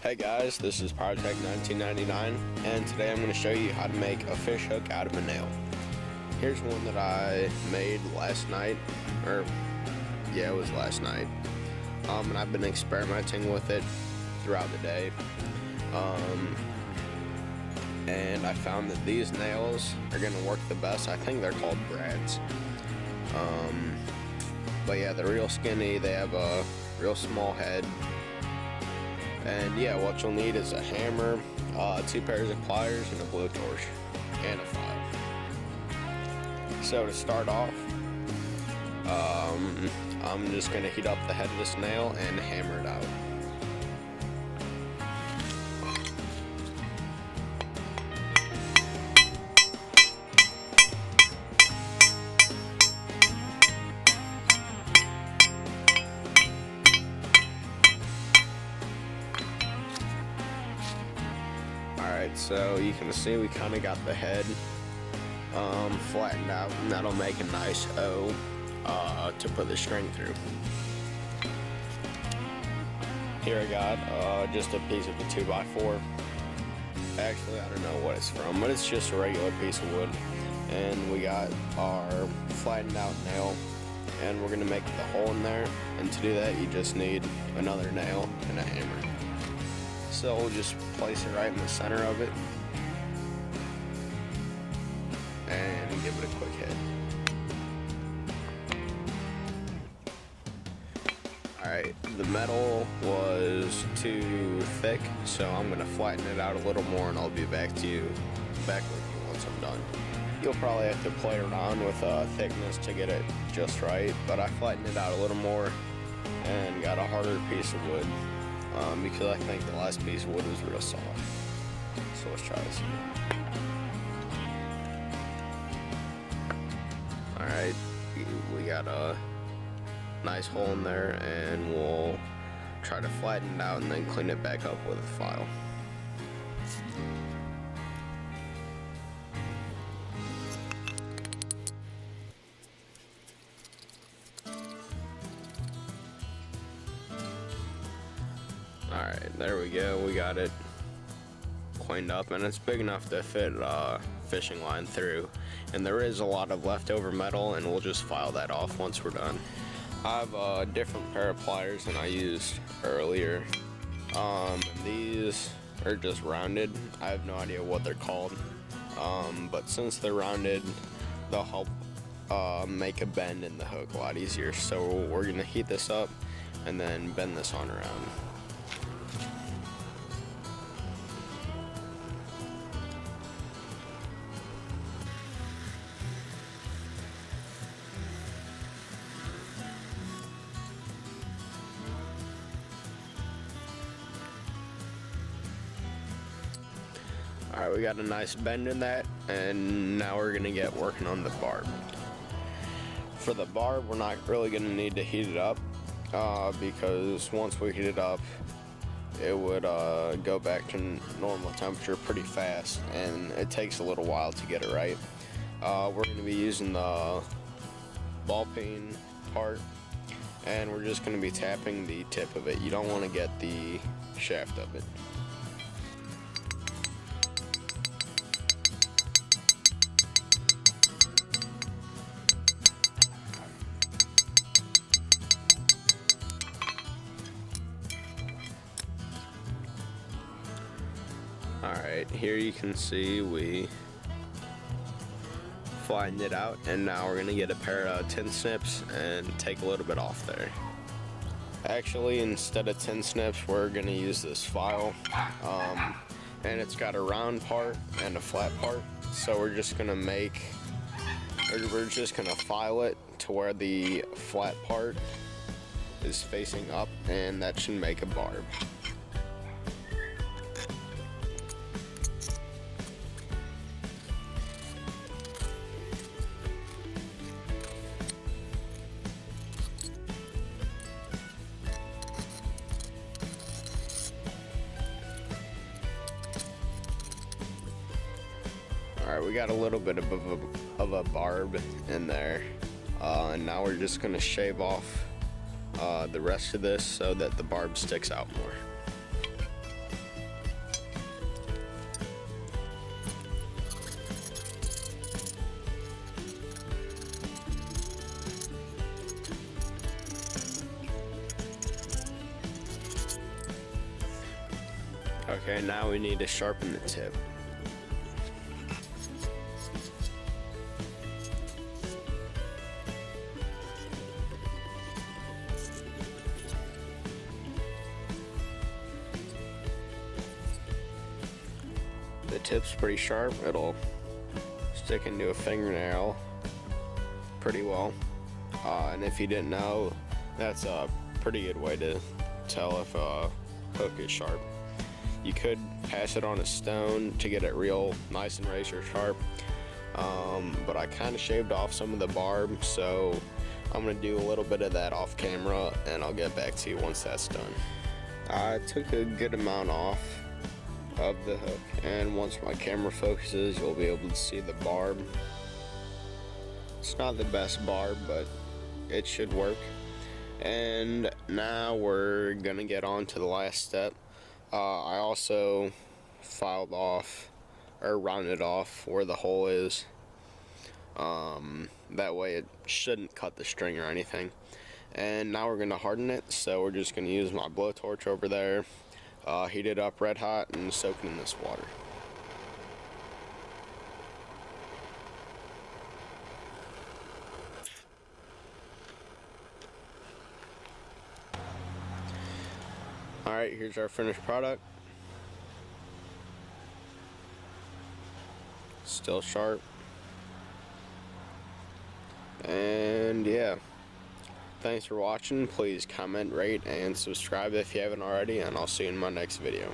Hey guys, this is Project 1999, and today I'm going to show you how to make a fish hook out of a nail. Here's one that I made last night, it was last night, and I've been experimenting with it throughout the day, and I found that these nails are going to work the best. I think they're called brads, but yeah, they're real skinny, they have a real small head. And yeah, what you'll need is a hammer, 2 pairs of pliers, and a blowtorch, and a file. So to start off, I'm just going to heat up the head of this nail and hammer it out. Alright, so you can see we kind of got the head flattened out, and that'll make a nice O to put the string through. Here I got just a piece of a 2x4. Actually, I don't know what it's from, but it's just a regular piece of wood. And we got our flattened out nail, and we're going to make the hole in there. And to do that, you just need another nail and a hammer. So we'll just place it right in the center of it and give it a quick hit. Alright, the metal was too thick, so I'm going to flatten it out a little more, and I'll be back with you once I'm done. You'll probably have to play around with thickness to get it just right, but I flattened it out a little more and got a harder piece of wood. Because I think the last piece of wood was real soft. So let's try this again. Alright, we got a nice hole in there, and we'll try to flatten it out and then clean it back up with a file. Alright, there we go, we got it cleaned up, and it's big enough to fit a fishing line through. And there is a lot of leftover metal, and we'll just file that off once we're done. I have a different pair of pliers than I used earlier. These are just rounded. I have no idea what they're called, but since they're rounded, they'll help make a bend in the hook a lot easier. So we're going to heat this up and then bend this on around. Alright, we got a nice bend in that, and now we're going to get working on the barb. For the barb, we're not really going to need to heat it up, because once we heat it up, it would go back to normal temperature pretty fast, and it takes a little while to get it right. We're going to be using the ball peen part, and we're just going to be tapping the tip of it. You don't want to get the shaft of it. Alright, here you can see we flattened it out, and now we're going to get a pair of tin snips and take a little bit off there. Actually, instead of tin snips, we're going to use this file, and it's got a round part and a flat part, so we're just going to file it to where the flat part is facing up, and that should make a barb. Alright, we got a little bit of a barb in there, and now we're just going to shave off the rest of this so that the barb sticks out more. Okay, now we need to sharpen the tip. The tip's pretty sharp. It'll stick into a fingernail pretty well. And if you didn't know, that's a pretty good way to tell if a hook is sharp. You could pass it on a stone to get it real nice and razor sharp, but I kind of shaved off some of the barb, so I'm going to do a little bit of that off camera and I'll get back to you once that's done. I took a good amount off of the hook, and once my camera focuses you'll be able to see the barb. It's not the best barb, but it should work. And now we're gonna get on to the last step. I also filed off or rounded off where the hole is. That way it shouldn't cut the string or anything. And now we're gonna harden it, so we're just gonna use my blowtorch over there, heat it up red hot and soak it in this water. Alright, here's our finished product. Still sharp. And yeah. Thanks for watching. Please comment, rate, and subscribe if you haven't already, and I'll see you in my next video.